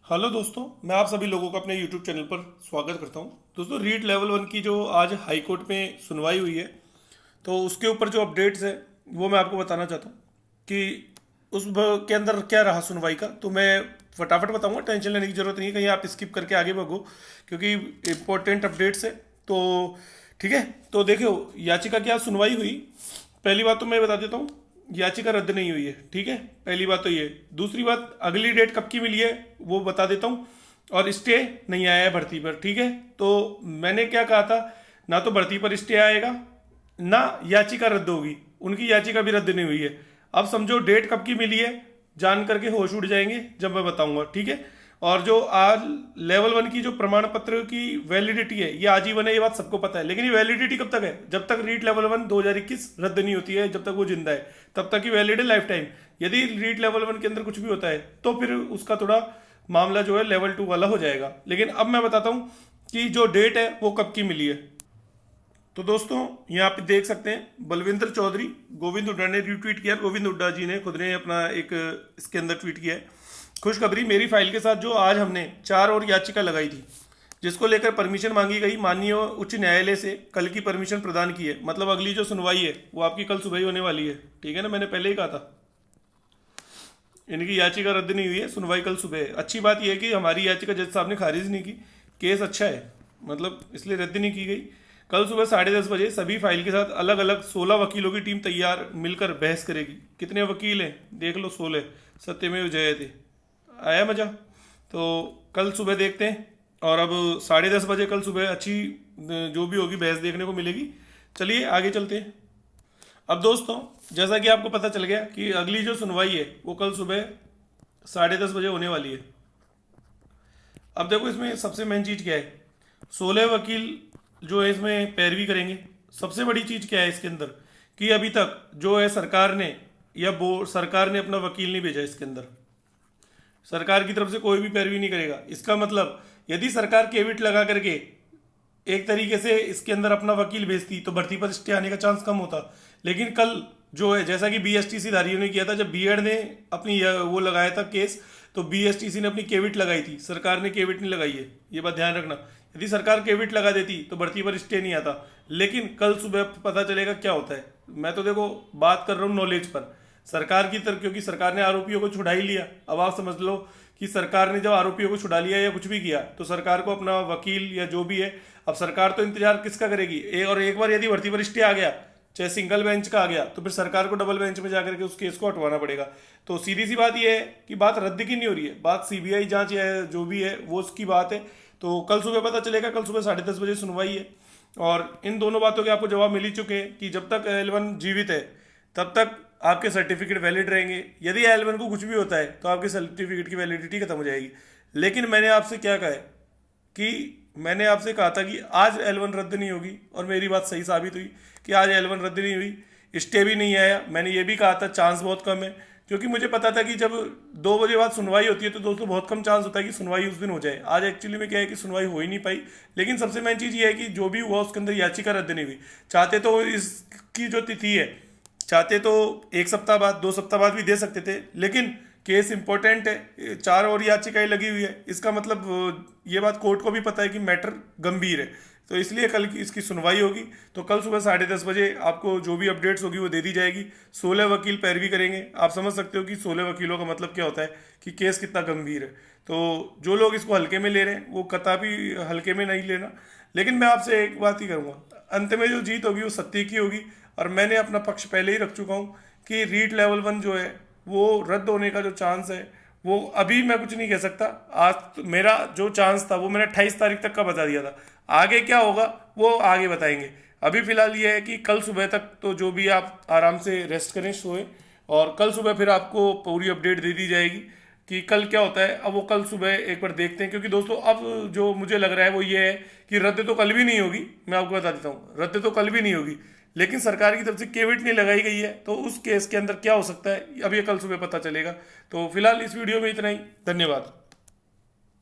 Hello दोस्तों, मैं आप सभी लोगों का अपने यूट्यूब चैनल पर स्वागत करता हूं। दोस्तों, रीट लेवल 1 की जो आज हाई कोर्ट में सुनवाई हुई है, तो उसके ऊपर जो अपडेट्स है वो मैं आपको बताना चाहता हूं कि के अंदर क्या रहा सुनवाई का। तो मैं फटाफट बताऊंगा, टेंशन लेने की जरूरत नहीं है, कहीं आप स्किप करके आगे बढ़ो क्योंकि इंपॉर्टेंट अपडेट्स है। तो ठीक है, तो देखो याचिका की आज सुनवाई हुई। पहली बात तो मैं बता देता हूँ, याचिका रद्द नहीं हुई है। ठीक है, पहली बात तो ये। दूसरी बात, अगली डेट कब की मिली है वो बता देता हूँ। और स्टे नहीं आया है भर्ती पर। ठीक है, तो मैंने क्या कहा था, ना तो भर्ती पर स्टे आएगा ना याचिका रद्द होगी। उनकी याचिका भी रद्द नहीं हुई है। अब समझो डेट कब की मिली है, जान करके होश उड़ जाएंगे जब मैं बताऊंगा। ठीक है, और जो आज लेवल 1 की जो प्रमाण पत्र की वैलिडिटी है ये आजीवन है, ये बात सबको पता है। लेकिन ये वैलिडिटी कब तक है? जब तक रीट लेवल 1 2021 रद्द नहीं होती है, जब तक वो जिंदा है तब तक ही वैलिड है, लाइफ टाइम। यदि रीट लेवल 1 के अंदर कुछ भी होता है तो फिर उसका थोड़ा मामला जो है लेवल 2 वाला हो जाएगा। लेकिन अब मैं बताता हूँ कि जो डेट है वो कब की मिली है। तो दोस्तों, यहाँ पे देख सकते हैं बलविंदर चौधरी, गोविंद हुड्डा ने रिट्वीट किया। गोविंद हुड्डा जी ने खुद ने अपना एक इसके अंदर ट्वीट किया है, खुशखबरी, मेरी फाइल के साथ जो आज हमने 4 और याचिका लगाई थी जिसको लेकर परमिशन मांगी गई माननीय उच्च न्यायालय से, कल की परमिशन प्रदान की है। मतलब अगली जो सुनवाई है वो आपकी कल सुबह ही होने वाली है। ठीक है ना, मैंने पहले ही कहा था इनकी याचिका रद्द नहीं हुई है, सुनवाई कल सुबह है। अच्छी बात यह है कि हमारी याचिका जज साहब ने खारिज नहीं की, केस अच्छा है, मतलब इसलिए रद्द नहीं की गई। कल सुबह 10:30 बजे सभी फाइल के साथ अलग अलग 16 वकीलों की टीम तैयार मिलकर बहस करेगी। कितने वकील हैं देख लो, 16। सत्यमेव जयते। आया मजा? तो कल सुबह देखते हैं। और अब 10:30 बजे कल सुबह अच्छी जो भी होगी बहस देखने को मिलेगी। चलिए आगे चलते हैं। अब दोस्तों, जैसा कि आपको पता चल गया कि अगली जो सुनवाई है वो कल सुबह 10:30 बजे होने वाली है। अब देखो इसमें सबसे मेन चीज़ क्या है, 16 वकील जो है इसमें पैरवी करेंगे। सबसे बड़ी चीज़ क्या है इसके अंदर कि अभी तक जो है सरकार ने या बोर्ड सरकार ने अपना वकील नहीं भेजा। इसके अंदर सरकार की तरफ से कोई भी पैरवी नहीं करेगा। इसका मतलब यदि सरकार केविट लगा करके एक तरीके से इसके अंदर अपना वकील भेजती तो भर्ती पर स्टे आने का चांस कम होता। लेकिन कल जो है, जैसा कि बीएसटीसी धारियों ने किया था, जब बीएड ने अपनी वो लगाया था केस, तो बीएसटीसी ने अपनी केविट लगाई थी, सरकार ने केविट नहीं लगाई है, ये बात ध्यान रखना। यदि सरकार केविट लगा देती तो भर्ती पर स्टे नहीं आता। लेकिन कल सुबह पता चलेगा क्या होता है। मैं तो देखो बात कर रहा हूँ नॉलेज पर, सरकार की तरफ, क्योंकि सरकार ने आरोपियों को छुड़ा ही लिया। अब आप समझ लो कि सरकार ने जब आरोपियों को छुड़ा लिया या कुछ भी किया तो सरकार को अपना वकील या जो भी है, अब सरकार तो इंतजार किसका करेगी? और एक बार यदि भर्ती पर स्टे आ गया, चाहे सिंगल बेंच का आ गया, तो फिर सरकार को डबल बेंच में जाकर के उस केस को हटवाना पड़ेगा। तो सीधी सी बात यह है कि बात रद्द की नहीं हो रही है, बात सीबीआई जांच या जो भी है वो उसकी बात है। तो कल सुबह पता चलेगा, कल सुबह 10:30 बजे सुनवाई है। और इन दोनों बातों के आपको जवाब मिल ही चुके हैं कि जब तक L1 जीवित है तब तक आपके सर्टिफिकेट वैलिड रहेंगे। यदि L1 को कुछ भी होता है तो आपके सर्टिफिकेट की वैलिडिटी खत्म हो जाएगी। लेकिन मैंने आपसे क्या कहा है कि मैंने आपसे कहा था कि आज L1 रद्द नहीं होगी, और मेरी बात सही साबित हुई कि आज L1 रद्द नहीं हुई, स्टे भी नहीं आया। मैंने ये भी कहा था चांस बहुत कम है, क्योंकि मुझे पता था कि जब 2 बजे बाद सुनवाई होती है तो दोस्तों बहुत कम चांस होता है कि सुनवाई उस दिन हो जाए। आज एक्चुअली में क्या है कि सुनवाई हो ही नहीं पाई। लेकिन सबसे मेन चीज़ ये है कि जो भी हुआ उसके अंदर याचिका रद्द नहीं हुई। चाहते तो इसकी जो तिथि है, चाहते तो 1 सप्ताह बाद 2 सप्ताह बाद भी दे सकते थे, लेकिन केस इंपॉर्टेंट है, 4 और याचिकाएं लगी हुई है। इसका मतलब ये बात कोर्ट को भी पता है कि मैटर गंभीर है, तो इसलिए कल की इसकी सुनवाई होगी। तो कल सुबह 10:30 बजे आपको जो भी अपडेट्स होगी वो दे दी जाएगी। 16 वकील पैरवी करेंगे। आप समझ सकते हो कि 16 वकीलों का मतलब क्या होता है कि केस कितना गंभीर है। तो जो लोग इसको हल्के में ले रहे हैं वो कतई हल्के में नहीं लेना। लेकिन मैं आपसे एक बात ही करूँगा, अंत में जो जीत होगी वो सत्य की होगी। और मैंने अपना पक्ष पहले ही रख चुका हूँ कि रीट लेवल 1 जो है वो रद्द होने का जो चांस है वो अभी मैं कुछ नहीं कह सकता। आज तो मेरा जो चांस था वो मैंने 28 तारीख तक का बता दिया था। आगे क्या होगा वो आगे बताएंगे। अभी फिलहाल ये है कि कल सुबह तक तो जो भी आप आराम से रेस्ट करें, सोएं, और कल सुबह फिर आपको पूरी अपडेट दे दी जाएगी कि कल क्या होता है। अब वो कल सुबह एक बार देखते हैं, क्योंकि दोस्तों अब जो मुझे लग रहा है वो ये है कि रद्द तो कल भी नहीं होगी। मैं आपको बता देता हूँ, रद्द तो कल भी नहीं होगी, लेकिन सरकार की तरफ से केविट नहीं लगाई गई है। तो उस केस के अंदर क्या हो सकता है अब ये कल सुबह पता चलेगा। तो फिलहाल इस वीडियो में इतना ही। धन्यवाद।